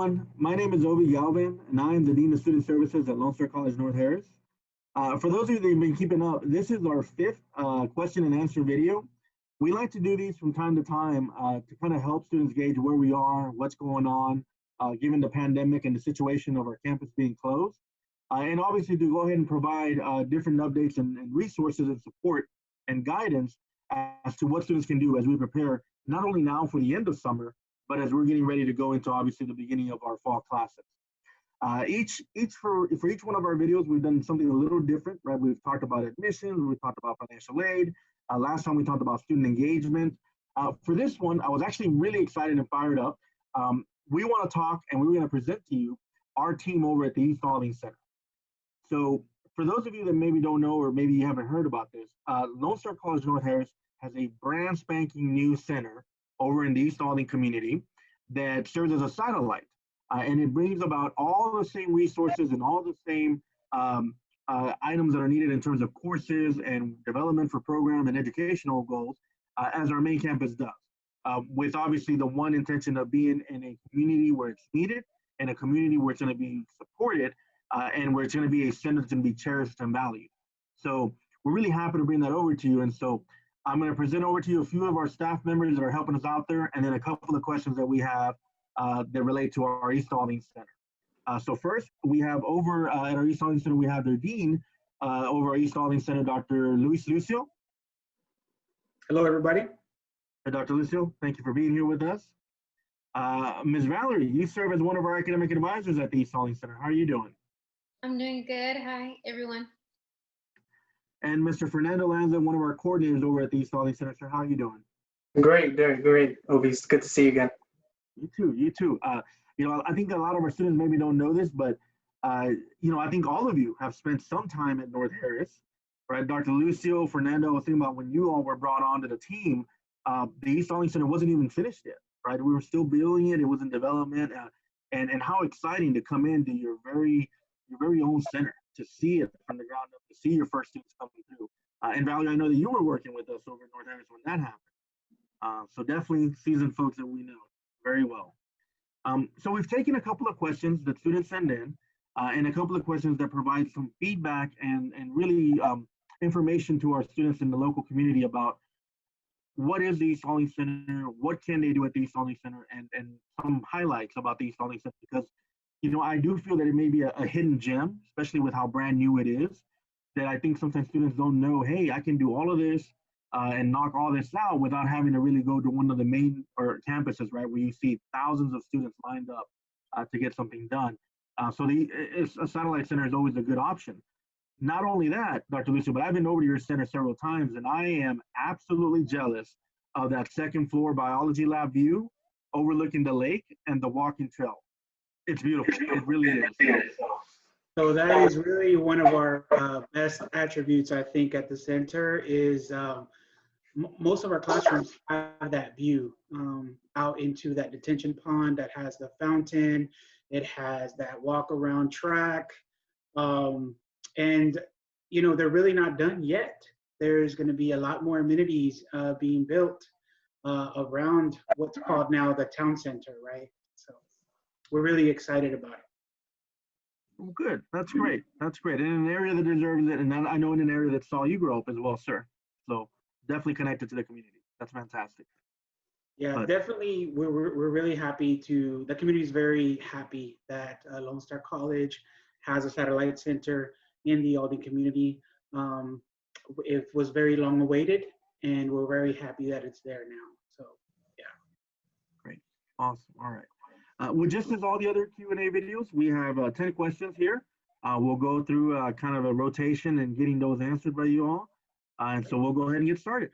everyone. My name is Obi Galvin, and I am the Dean of Student Services at Lone Star College North Harris. For those of you that have been keeping up, this is our fifth question and answer video. We like to do these from time to time to kind of help students gauge where we are, what's going on, given the pandemic and the situation of our campus being closed. And obviously to go ahead and provide different updates and resources and support and guidance as to what students can do as we prepare not only now for the end of summer, but as we're getting ready to go into obviously the beginning of our fall classes. For each one of our videos, we've done something a little different, right? We've talked about admissions, we've talked about financial aid. Last time we talked about student engagement. For this one, I was actually really excited and fired up. We want to talk and we're going to present to you our team over at the East Aldine Center. So for those of you that maybe don't know or maybe you haven't heard about this, Lone Star College North Harris has a brand spanking new center over in the East Aldine community that serves as a satellite. And it brings about all the same resources and all the same items that are needed in terms of courses and development for program and educational goals as our main campus does. With obviously the one intention of being in a community where it's needed and a community where it's going to be supported and where it's going to be a center that's going to be cherished and valued. So we're really happy to bring that over to you. And so I'm going to present over to you a few of our staff members that are helping us out there, and then a couple of questions that we have that relate to our East Aldine Center. So first, we have over at our East Aldine Center, we have their dean over our East Aldine Center, Dr. Luis Lucio. Hello, everybody. Hey, Dr. Lucio, thank you for being here with us. Ms. Valerie, you serve as one of our academic advisors at the East Aldine Center. How are you doing? I'm doing good. Hi, everyone. And Mr. Fernando Lanza, one of our coordinators over at the East Aldine Center. Sir, how are you doing? Great, doing great. Obi, it's good to see you again. You too, you too. I think a lot of our students maybe don't know this, but I think all of you have spent some time at North Harris, right? Dr. Lucio, Fernando, I was thinking about when you all were brought onto the team, the East Aldine Center wasn't even finished yet, right? We were still building it, it was in development, and how exciting to come into your very own center, to see it from the ground up, to see your first students coming through. And Valerie, I know that you were working with us over at North Harris when that happened. So definitely seasoned folks that we know very well. So we've taken a couple of questions that students send in and a couple of questions that provide some feedback and really information to our students in the local community about what is the East Aldine Center, what can they do at the East Aldine Center, and some highlights about the East Aldine Center, because I do feel that it may be a hidden gem, especially with how brand new it is, that I think sometimes students don't know, hey, I can do all of this and knock all this out without having to really go to one of the main campuses, right, where you see thousands of students lined up to get something done. So a satellite center is always a good option. Not only that, Dr. Lucio, but I've been over to your center several times, and I am absolutely jealous of that second floor biology lab view overlooking the lake and the walking trail. It's beautiful. It really is. So that is really one of our best attributes, I think, at the center is most of our classrooms have that view out into that detention pond that has the fountain. It has that walk around track. And, they're really not done yet. There's going to be a lot more amenities being built around what's called now the town center, right? So we're really excited about it. Well, good. That's great. That's great. And in an area that deserves it, and I know in an area that saw you grow up as well, sir. So definitely connected to the community. That's fantastic. Yeah, definitely. We're really happy the community is very happy that Lone Star College has a satellite center in the Aldine community. It was very long awaited, and we're very happy that it's there now. So, yeah. Great. Awesome. All right. Well, just as all the other Q&A videos, we have 10 questions here. We'll go through kind of a rotation and getting those answered by you all. And so we'll go ahead and get started.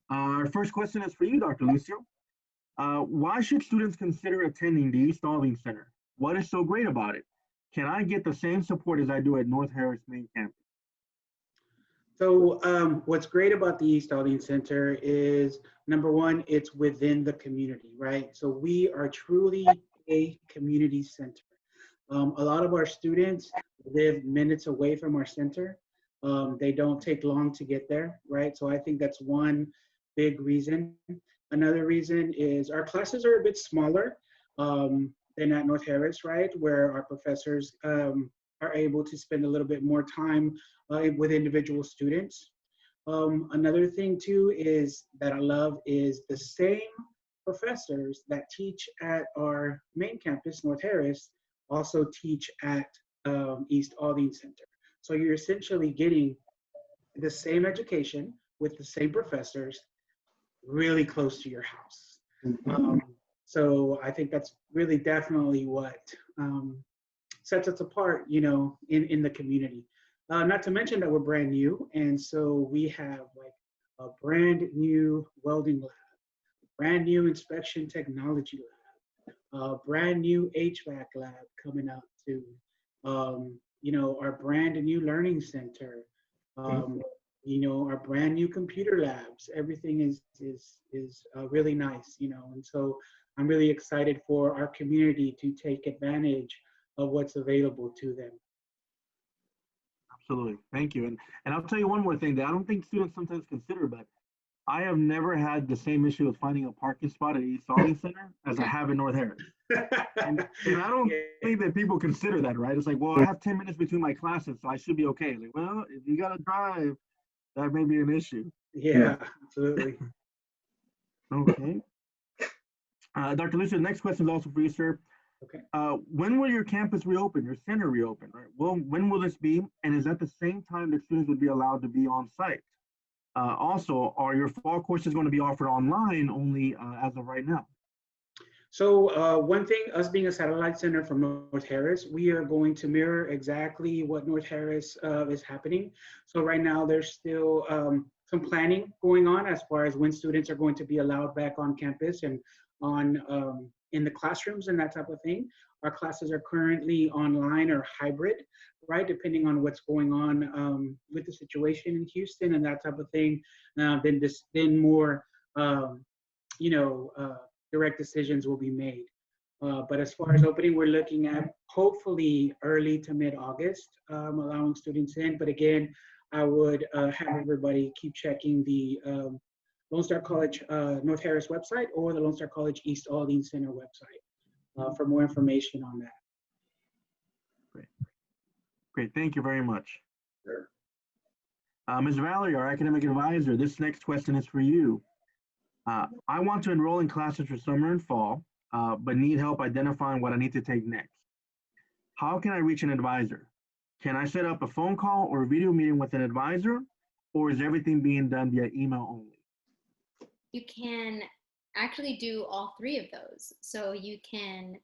Our first question is for you, Dr. Lucio. Why should students consider attending the East Aldine Center? What is so great about it? Can I get the same support as I do at North Harris main campus? So what's great about the East Aldine Center is, number one, it's within the community, right? So we are truly a community center. A lot of our students live minutes away from our center. They don't take long to get there, right? So I think that's one big reason. Another reason is our classes are a bit smaller. than at North Harris, right? Where our professors are able to spend a little bit more time with individual students. Another thing too is that I love is the same professors that teach at our main campus, North Harris, also teach at East Aldine Center. So you're essentially getting the same education with the same professors really close to your house. So I think that's really definitely what sets us apart, you know, in the community. Not to mention that we're brand new, and so we have like a brand new welding lab, brand new inspection technology lab, a brand new HVAC lab coming up too. You know, our brand new learning center, you know, our brand new computer labs. Everything is really nice, you know, and so I'm really excited for our community to take advantage of what's available to them. Absolutely. Thank you. And I'll tell you one more thing that I don't think students sometimes consider, but I have never had the same issue with finding a parking spot at East Sony Center as I have in North Harris. And I don't think that people consider that, right? It's like, well, I have 10 minutes between my classes, so I should be okay. Like, well, if you got to drive, that may be an issue. Yeah, absolutely. Okay. Dr. Lucia, the next question is also for you, sir. Okay. When will your campus reopen, your center reopen, right? Well, when will this be? And is that the same time that students would be allowed to be on site? Also, are your fall courses going to be offered online only as of right now? So one thing, us being a satellite center from North Harris, we are going to mirror exactly what North Harris is happening. So right now there's still some planning going on as far as when students are going to be allowed back on campus and on in the classrooms and that type of thing. Our classes are currently online or hybrid, right? Depending on what's going on with the situation in Houston and that type of thing. Then more, you know, direct decisions will be made. But as far as opening, we're looking at hopefully early to mid-August, allowing students in. But again, I would have everybody keep checking the Lone Star College North Harris website or the Lone Star College East Aldine Center website for more information on that. Great. Great. Thank you very much. Sure. Ms. Valerie, our academic advisor, this next question is for you. I want to enroll in classes for summer and fall, but need help identifying what I need to take next. How can I reach an advisor? Can I set up a phone call or a video meeting with an advisor, or is everything being done via email only? You can actually do all three of those. So you can,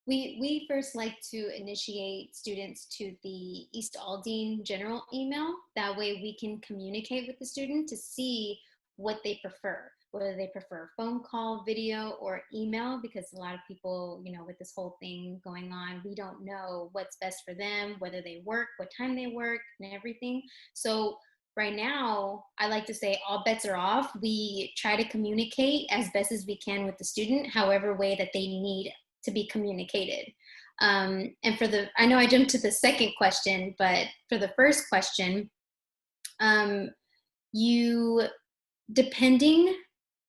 we first like to initiate students to the East Aldine general email. That way we can communicate with the student to see what they prefer, whether they prefer phone call, video, or email, because a lot of people, you know, with this whole thing going on, we don't know what's best for them, whether they work, what time they work, and everything. So right now, I like to say all bets are off. We try to communicate as best as we can with the student, however way that they need to be communicated. And for the, I know I jumped to the second question, but for the first question, you, depending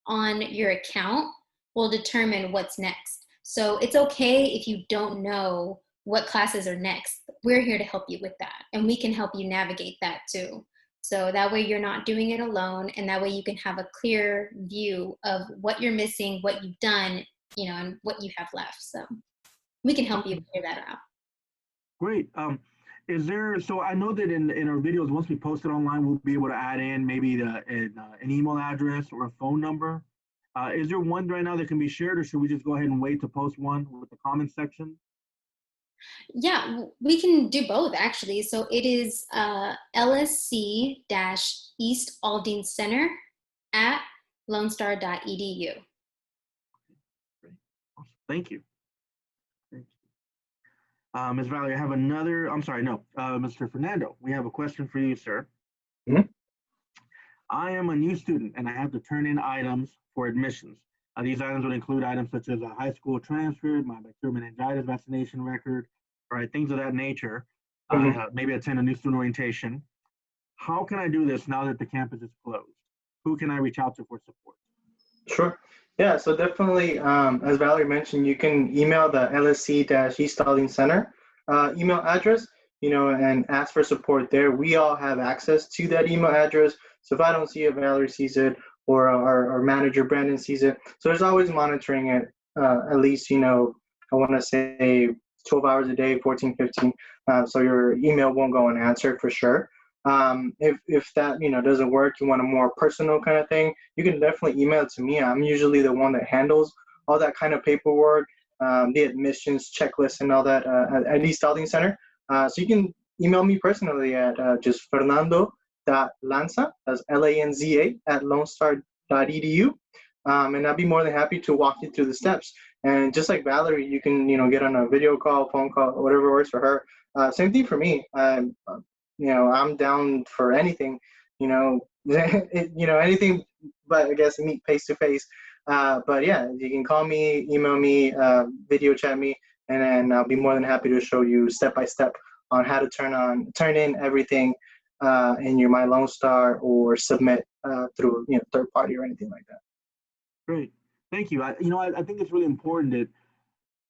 on your account, will determine what's next. So it's okay if you don't know what classes are next. We're here to help you with that, and we can help you navigate that too. So that way you're not doing it alone, and that way you can have a clear view of what you're missing, what you've done, you know, and what you have left. So we can help you figure that out. Great. Is there, so I know that in our videos, once we post it online, we'll be able to add in maybe an email address or a phone number. Is there one right now that can be shared, or should we just go ahead and wait to post one with the comments section? Yeah, we can do both actually. So it is LSC-East Aldine Center at lonestar.edu. Great. Awesome. Thank you. Thank you. Ms. Valerie, I have another, I'm sorry, no, Mr. Fernando, we have a question for you, sir. Mm-hmm. I am a new student and I have to turn in items for admissions. These items would include items such as a high school transcript, my bacterial meningitis vaccination record, right, things of that nature. Maybe attend a new student orientation. How can I do this now that the campus is closed? Who can I reach out to for support? Sure. Yeah, so definitely, as Valerie mentioned, you can email the LSC-East Aldine Center email address, and ask for support there. We all have access to that email address. So if I don't see it, Valerie sees it, or our manager Brandon sees it. So there's always monitoring it, at least, I want to say 12 hours a day, 14, 15. So your email won't go unanswered for sure. If that doesn't work, you want a more personal kind of thing, you can definitely email it to me. I'm usually the one that handles all that kind of paperwork, the admissions checklist and all that at East Aldine Center. So you can email me personally at just fernando.lanza, that's Lanza at lonestar.edu. And I'd be more than happy to walk you through the steps. And just like Valerie, you can get on a video call, phone call, whatever works for her. Same thing for me. I'm down for anything, anything, but I guess meet face to face. But yeah, you can call me, email me, video chat me, and then I'll be more than happy to show you step by step on how to turn in everything in your My Lone Star or submit through third party or anything like that. Great, thank you. I think it's really important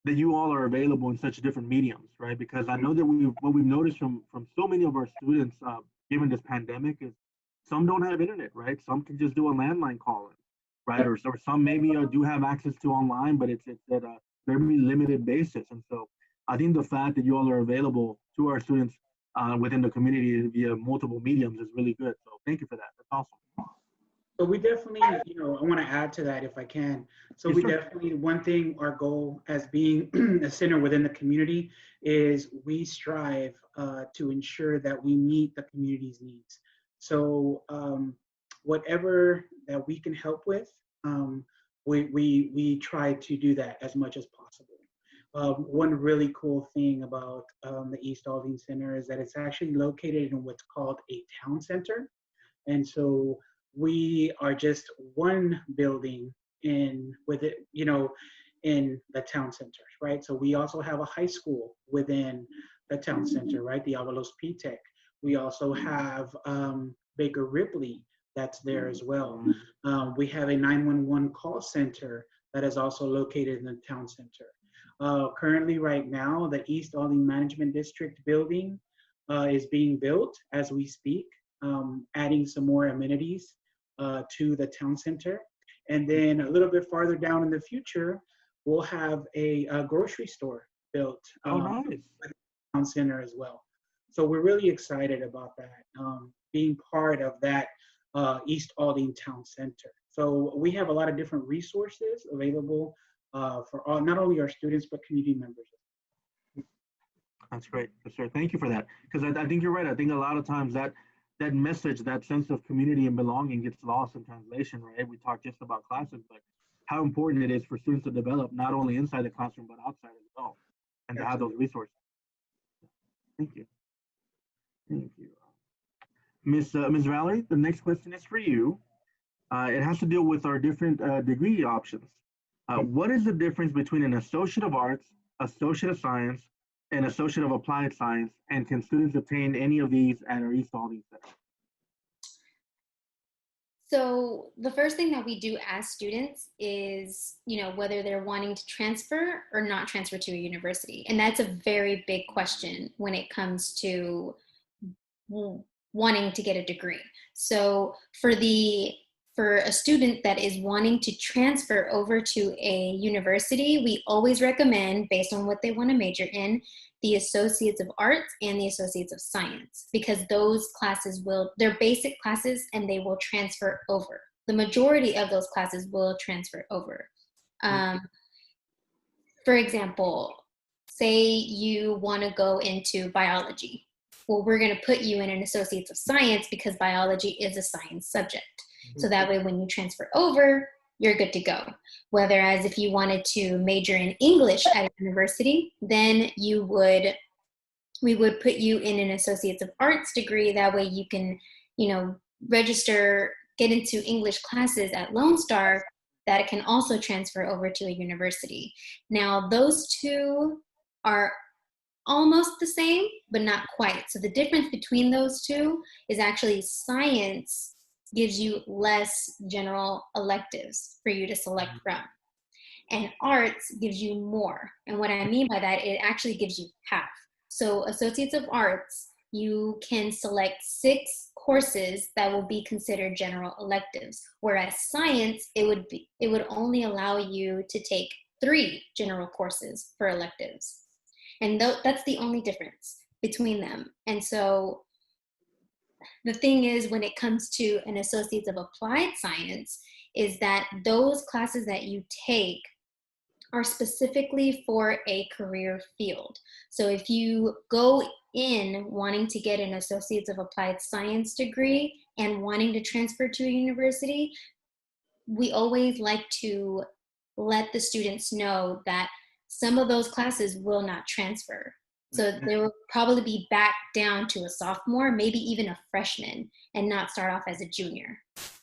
that you all are available in such different mediums, right? Because I know that what we've noticed from so many of our students, given this pandemic, is some don't have internet, right? Some can just do a landline call, right? Or some maybe do have access to online, but it's at a very limited basis. And so I think the fact that you all are available to our students within the community via multiple mediums is really good. So thank you for that. That's awesome. So we definitely, I want to add to that if I can. So Yes, we sir. definitely, one thing, our goal as being a center within the community is we strive to ensure that we meet the community's needs. So whatever that we can help with, we try to do that as much as possible. One really cool thing about the East Aldine Center is that it's actually located in what's called a town center. And so we are just one building in in the town center, right? So we also have a high school within the town center, right? The Avalos P-Tech. We also have Baker Ripley that's there as well. We have a 911 call center that is also located in the town center. Currently, right now, the East Aldine Management District building is being built as we speak, adding some more amenities to the town center. And then a little bit farther down in the future, we'll have a grocery store built Nice. at the town center as well. So we're really excited about that, being part of that East Aldine Town Center. So we have a lot of different resources available for not only our students, but community members. That's great. That's great. Thank you for that. Because I think you're right. I think a lot of times that message, that sense of community and belonging gets lost in translation, right? We talk just about classes, but how important it is for students to develop not only inside the classroom, but outside as well, and to have those resources. Thank you. Thank you. Miss Valerie, the next question is for you. It has to deal with our different degree options. What is the difference between an Associate of Arts, Associate of Science, and Associate of Applied Science, and can students obtain any of these at our East Aldine Center? So the first thing that we do as students is, whether they're wanting to transfer or not transfer to a university. And that's a very big question when it comes to wanting to get a degree. So for a student that is wanting to transfer over to a university, we always recommend, based on what they want to major in, the Associates of Arts and the Associates of Science, because those classes they're basic classes and they will transfer over. The majority of those classes will transfer over. For example, say you want to go into biology. Well, we're going to put you in an Associates of Science because biology is a science subject. So that way, when you transfer over, you're good to go. Whereas if you wanted to major in English at a university, then we would put you in an Associates of Arts degree. That way you can, register, get into English classes at Lone Star that can also transfer over to a university. Now, those two are almost the same, but not quite. So the difference between those two is actually science gives you less general electives for you to select from. And arts gives you more. And what I mean by that, it actually gives you half. So Associates of Arts, you can select 6 courses that will be considered general electives, whereas science, it would only allow you to take 3 general courses for electives. And that's the only difference between them. And so the thing is, when it comes to an Associates of Applied Science, is that those classes that you take are specifically for a career field. So if you go in wanting to get an Associates of Applied Science degree and wanting to transfer to a university, we always like to let the students know that some of those classes will not transfer. So they will probably be back down to a sophomore, maybe even a freshman, and not start off as a junior.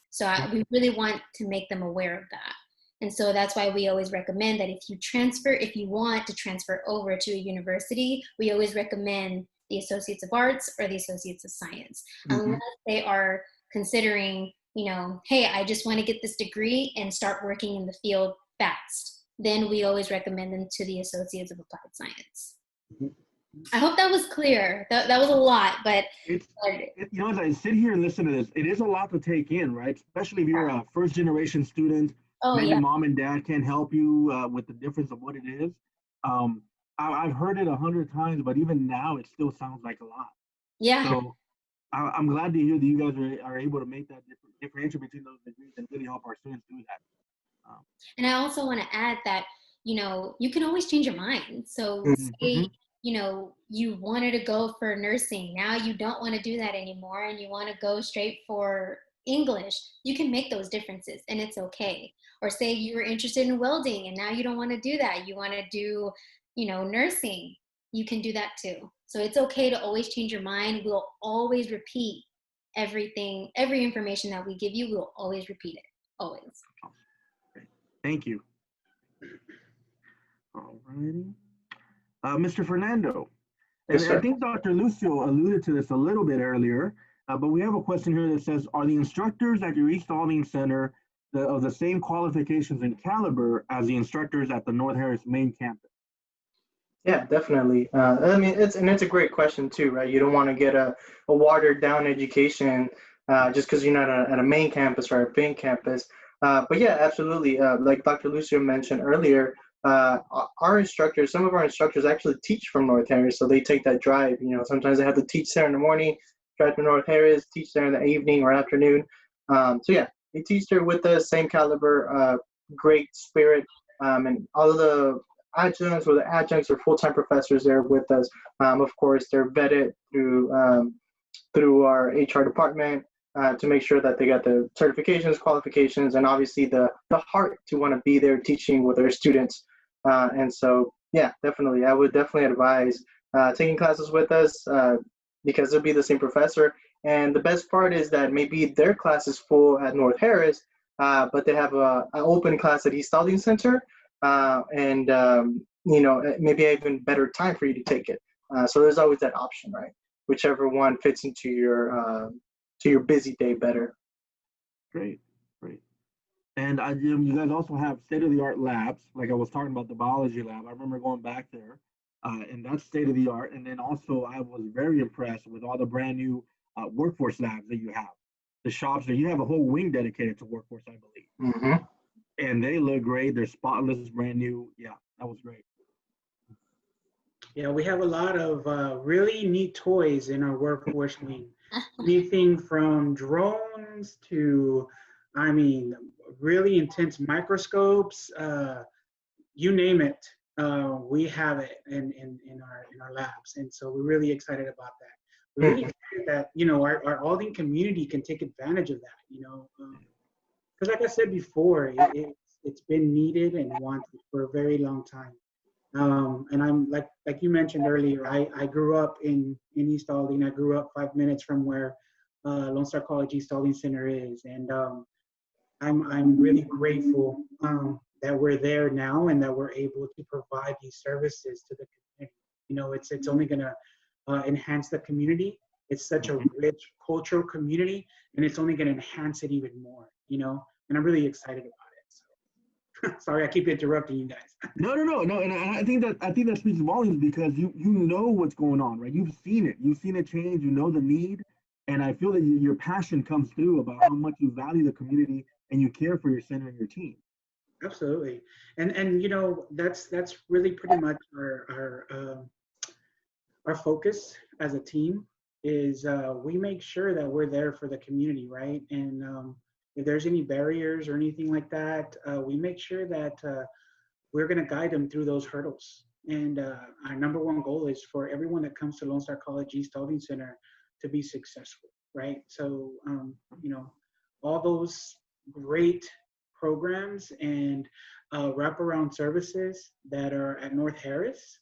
So we really want to make them aware of that. And so that's why we always recommend that if you want to transfer over to a university, we always recommend the Associates of Arts or the Associates of Science, unless they are considering, hey, I just want to get this degree and start working in the field fast. Then we always recommend them to the Associates of Applied Science. I hope that was clear. That was a lot, but as I sit here and listen to this, it is a lot to take in, right? Especially if you're a first generation student. Maybe mom and dad can't help you with the difference of what it is. I've heard it 100 times, but even now it still sounds like a lot. Yeah. So I'm glad to hear that you guys are able to make that differentiation between those degrees and really help our students do that. And I also want to add that, you can always change your mind. So say, you wanted to go for nursing. Now you don't want to do that anymore and you want to go straight for English. You can make those differences and it's okay. Or say you were interested in welding and now you don't want to do that. You want to do, nursing. You can do that too. So it's okay to always change your mind. We'll always repeat everything, every information that we give you, we'll always repeat it. Always. Thank you. All righty. Mr. Fernando, and I think Dr. Lucio alluded to this a little bit earlier, but we have a question here that says, are the instructors at your East Aldine Center of the same qualifications and caliber as the instructors at the North Harris main campus? Yeah, definitely. It's a great question too, right? You don't want to get a watered down education just because you're not at a main campus or a main campus. But yeah, absolutely. Like Dr. Lucio mentioned earlier, some of our instructors actually teach from North Harris, so they take that drive. Sometimes they have to teach there in the morning, drive to North Harris, teach there in the evening or afternoon. So yeah, they teach there with the same caliber, great spirit, and all of the adjuncts or full-time professors there with us. Of course, they're vetted through our HR department to make sure that they got the certifications, qualifications, and obviously the heart to want to be there teaching with their students. And so, yeah, definitely, I would definitely advise taking classes with us because it'll be the same professor. And the best part is that maybe their class is full at North Harris, but they have an open class at East Aldine Center, and maybe even better time for you to take it. So there's always that option, right? Whichever one fits into your busy day better. Great. And you guys also have state-of-the-art labs, like I was talking about the biology lab. I remember going back there, and that's state-of-the-art. And then also I was very impressed with all the brand new workforce labs that you have. The shops that you have a whole wing dedicated to workforce, I believe. Mm-hmm. And they look great. They're spotless, brand new. Yeah, that was great. Yeah, we have a lot of really neat toys in our workforce wing. Anything from drones to, really intense microscopes, you name it. We have it in our labs. And so we're really excited about that. We're really excited that, our Aldine community can take advantage of that, because like I said before, it's been needed and wanted for a very long time. And I'm like you mentioned earlier, I grew up in East Aldine. I grew up 5 minutes from where Lone Star College East Aldine Center is. And I'm really grateful that we're there now and that we're able to provide these services to the community. It's only going to enhance the community It's such a rich cultural community, and it's only going to enhance it even more, you know, and I'm really excited about it. So sorry, I keep interrupting you guys. No, and I think that speaks volumes because you know what's going on, right? You've seen it change. You know the need, and I feel that your passion comes through about how much you value the community and you care for your center and your team. Absolutely, and you know that's really pretty much our focus as a team is we make sure that we're there for the community, right? And if there's any barriers or anything like that, we make sure that we're going to guide them through those hurdles. And our number one goal is for everyone that comes to Lone Star College East Aldine Center to be successful, right? So, you know, all those great programs and wraparound services that are at North Harris,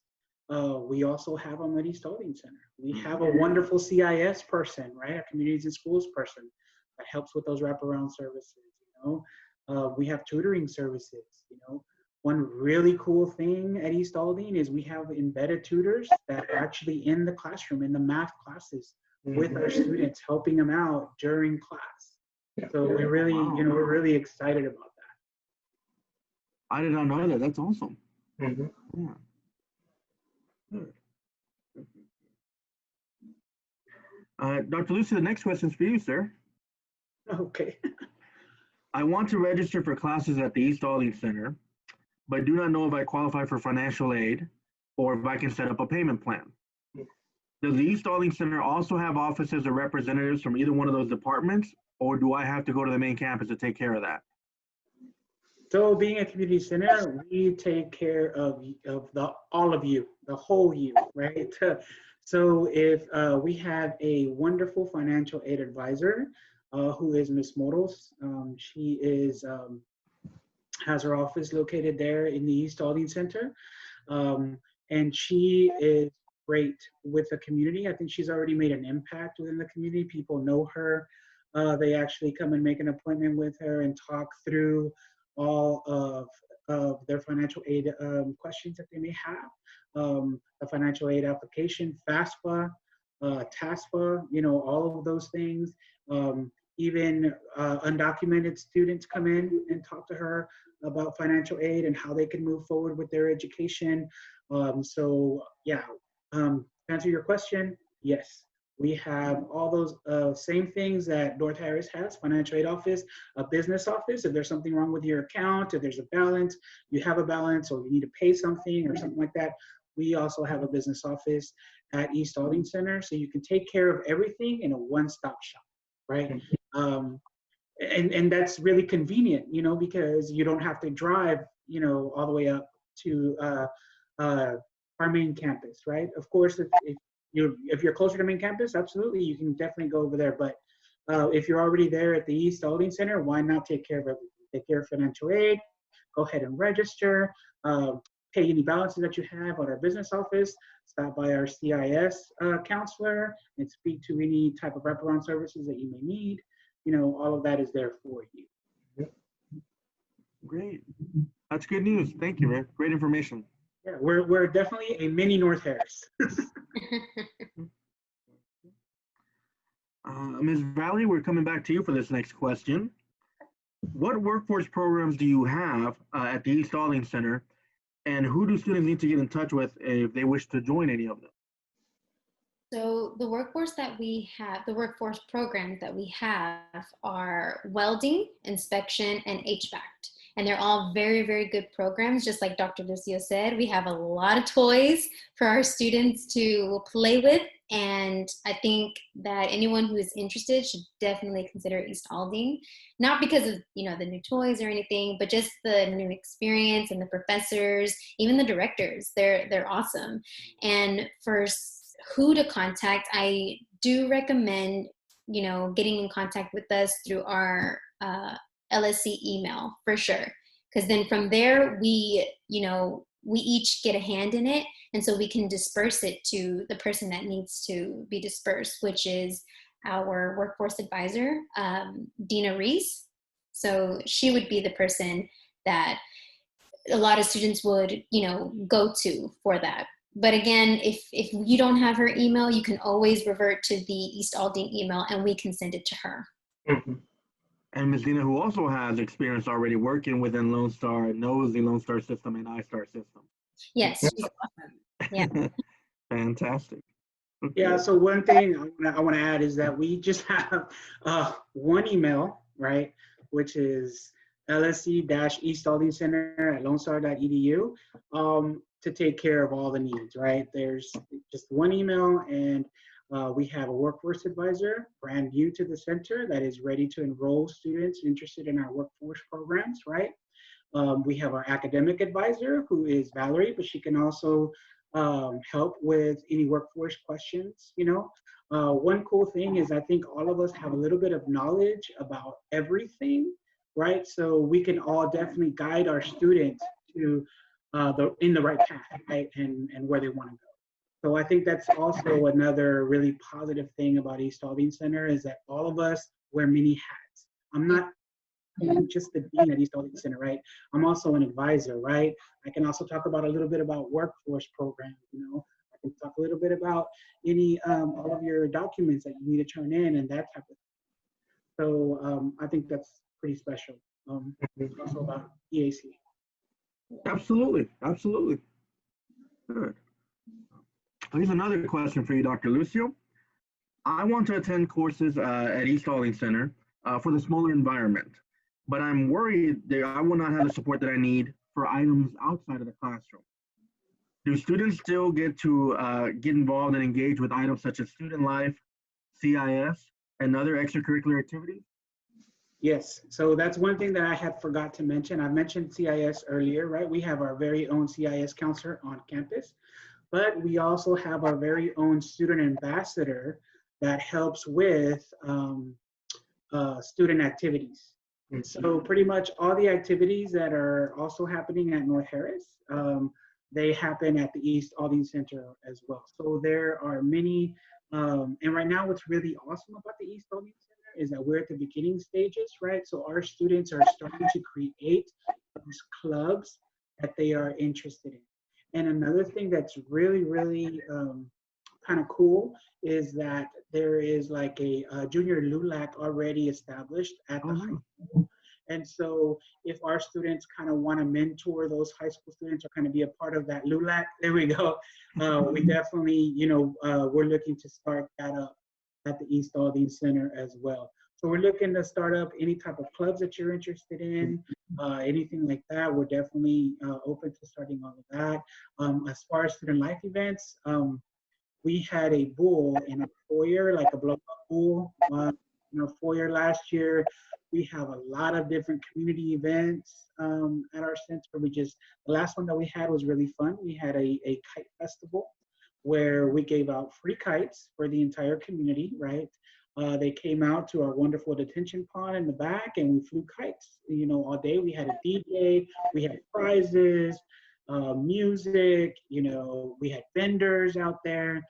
we also have them at East Aldine Center. We have a wonderful CIS person, right? A communities and schools person that helps with those wraparound services, you know. We have tutoring services, you know. One really cool thing at East Aldine is we have embedded tutors that are actually in the classroom, in the math classes with our students, helping them out during class. So we really, you know, we're really excited about that. I did not know that. That's awesome. Yeah. Good. Dr. Lucy, the next question is for you, sir. Okay. I want to register for classes at the East Aldine Center, but do not know if I qualify for financial aid or if I can set up a payment plan. Does the East Aldine Center also have offices or representatives from either one of those departments, or do I have to go to the main campus to take care of that? So being a community center, we take care of all of you, the whole you, right? So if we have a wonderful financial aid advisor who is Ms. Moros, she is has her office located there in the East Aldine Center, and she is great with the community. I think she's already made an impact within the community. People know her. They actually come and make an appointment with her and talk through all of their financial aid questions that they may have. A financial aid application, FAFSA, TASPA, you know, all of those things. Even undocumented students come in and talk to her about financial aid and how they can move forward with their education. So yeah, to answer your question, yes. We have all those same things that North Harris has, financial aid office, a business office. If there's something wrong with your account, if there's a balance, you have a balance, or you need to pay something or something like that, we also have a business office at East Aldine Center. So you can take care of everything in a one-stop shop, right? And that's really convenient, you know, because you don't have to drive, you know, all the way up to our main campus, right? Of course, if you're closer to main campus, absolutely, you can definitely go over there. But if you're already there at the East Aldine Center, why not take care of everything? Take care of financial aid, go ahead and register, pay any balances that you have at our business office, stop by our CIS counselor and speak to any type of wraparound services that you may need. You know, all of that is there for you. Great. That's good news. Thank you, man. Great information. Yeah, we're definitely a mini North Harris. Ms. Valley, we're coming back to you for this next question. What workforce programs do you have at the East Aldine Center, and who do students need to get in touch with if they wish to join any of them? So the workforce that we have, the workforce programs that we have are welding, inspection, and HVAC. And they're all very, very good programs. Just like Dr. Lucio said, we have a lot of toys for our students to play with. And I think that anyone who is interested should definitely consider East Aldine, not because of, you know, the new toys or anything, but just the new experience and the professors, even the directors, they're awesome. And for who to contact, I do recommend, you know, getting in contact with us through our LSC email for sure, because then from there we each get a hand in it, and so we can disperse it to the person that needs to be dispersed, which is our workforce advisor, Dina Reese. So she would be the person that a lot of students would, you know, go to for that. But again, if you don't have her email, you can always revert to the East Aldine email and we can send it to her. Mm-hmm. And Ms. Dina, who also has experience already working within Lone Star, knows the Lone Star system and iStar system. Yes, she's awesome. Yeah. Fantastic. Okay. Yeah, so one thing I want to add is that we just have one email, right, which is LSC-East Aldine Center at lonestar.edu to take care of all the needs, right? There's just one email, and we have a workforce advisor, brand new to the center, that is ready to enroll students interested in our workforce programs, right? We have our academic advisor, who is Valerie, but she can also help with any workforce questions. You know, one cool thing is I think all of us have a little bit of knowledge about everything, right? So we can all definitely guide our students to in the right path, right, and where they want to go. So I think that's also another really positive thing about East Aldine Center, is that all of us wear many hats. I'm not just the dean at East Aldine Center, right? I'm also an advisor, right? I can also talk about a little bit about workforce programs, you know. I can talk a little bit about any all of your documents that you need to turn in and that type of thing. So I think that's pretty special. Also about EAC. Absolutely, absolutely. Good. Here's another question for you, Dr. Lucio. I want to attend courses at East Aldine Center for the smaller environment, but I'm worried that I will not have the support that I need for items outside of the classroom. Do students still get to get involved and engage with items such as student life, CIS, and other extracurricular activities? Yes, so that's one thing that I had forgot to mention. I mentioned CIS earlier, right? We have our very own CIS counselor on campus, but we also have our very own student ambassador that helps with student activities. So pretty much all the activities that are also happening at North Harris, they happen at the East Aldine Center as well. So there are many, and right now what's really awesome about the East Aldine Center is that we're at the beginning stages, right? So our students are starting to create those clubs that they are interested in. And another thing that's really, really kind of cool is that there is like a junior LULAC already established at the high school. And so if our students kind of want to mentor those high school students or kind of be a part of that LULAC, there we go. We definitely, you know, we're looking to start that up at the East Aldine Center as well. So we're looking to start up any type of clubs that you're interested in, anything like that. We're definitely open to starting all of that. As far as student life events, we had a bull in a foyer, like a blow-up bull, in our foyer last year. We have a lot of different community events at our center. The last one that we had was really fun. We had a kite festival where we gave out free kites for the entire community, right? They came out to our wonderful detention pond in the back and we flew kites, you know, all day. We had a DJ, we had prizes, music, you know, we had vendors out there,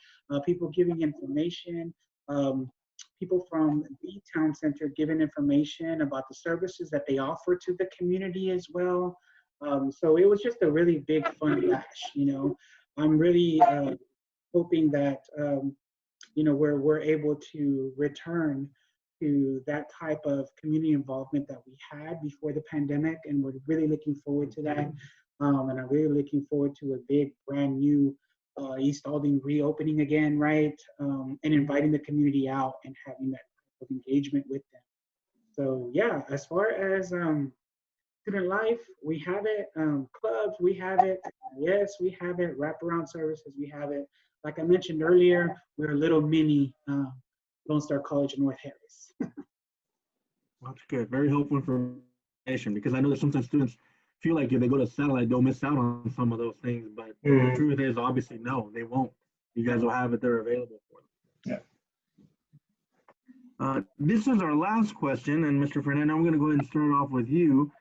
people giving information, people from the town center giving information about the services that they offer to the community as well. So it was just a really big fun bash, you know. I'm really hoping that, you know, we're able to return to that type of community involvement that we had before the pandemic, and we're really looking forward to that. And I'm really looking forward to a big brand new East Aldine reopening again, right? And inviting the community out and having that type of engagement with them. So yeah, as far as student life, we have it. Clubs, we have it. Yes, we have it. Wraparound services, we have it. Like I mentioned earlier, we're a little mini Lone Star College in North Harris. That's good. Very helpful information, because I know that sometimes students feel like if they go to satellite, they'll miss out on some of those things. But the truth is, obviously, no, they won't. You guys will have it there available for them. Yeah. This is our last question, and Mr. Fernando, I'm going to go ahead and start off with you,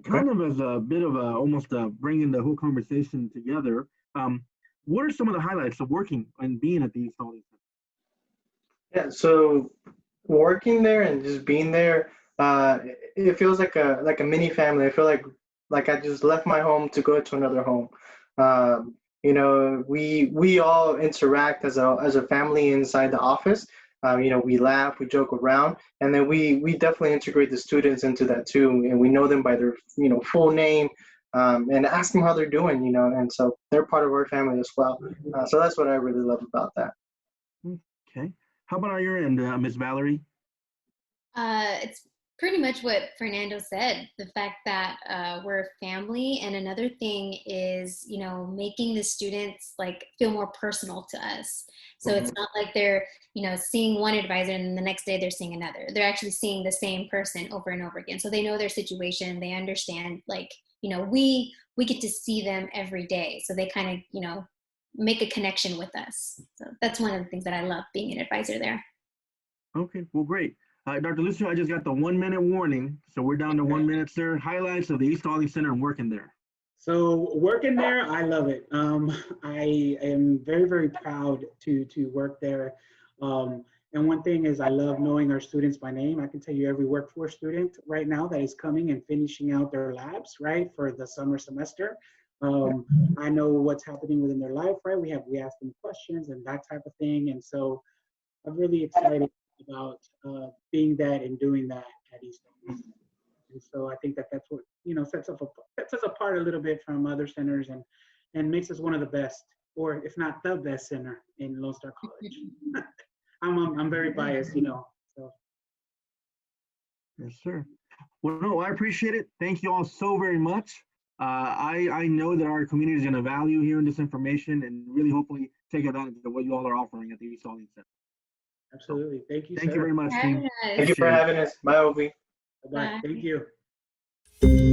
kind of as a bit of almost bringing the whole conversation together. What are some of the highlights of working and being at the East Aldine Center? Yeah, so working there and just being there, it feels like a mini family. I feel like I just left my home to go to another home. You know, we all interact as a family inside the office. You know, we laugh, we joke around, and then we definitely integrate the students into that too, and we know them by their full name, and ask them how they're doing. You know, and so they're part of our family as well. So that's what I really love about that. Okay. How about on your end, Miss Valerie? It's pretty much what Fernando said, the fact that we're a family. And another thing is, making the students like feel more personal to us. So it's not like they're, seeing one advisor and then the next day they're seeing another. They're actually seeing the same person over and over again. So they know their situation. They understand, like, we get to see them every day. So they kind of, make a connection with us. So that's one of the things that I love being an advisor there. Okay, well, great. Dr. Lucio, I just got the 1 minute warning. So we're down to 1 minute, sir. Highlights of the East Aldine Center and working there. So working there, I love it. I am very, very proud to work there. And one thing is I love knowing our students by name. I can tell you every workforce student right now that is coming and finishing out their labs, right, for the summer semester. I know what's happening within their life, right? We ask them questions and that type of thing. And so I'm really excited about being that and doing that at East Aldine. And so I think that's what sets us apart a little bit from other centers and makes us one of the best, or if not the best center in Lone Star College. I'm very biased, So. Yes, sir. Well, no, I appreciate it. Thank you all so very much. I know that our community is going to value hearing this information and really hopefully take advantage of what you all are offering at the East Aldine Center. Absolutely. Thank you, Thank sir. you very much, team. Thank you for having us. Bye, Ovi. Bye-bye. Thank you.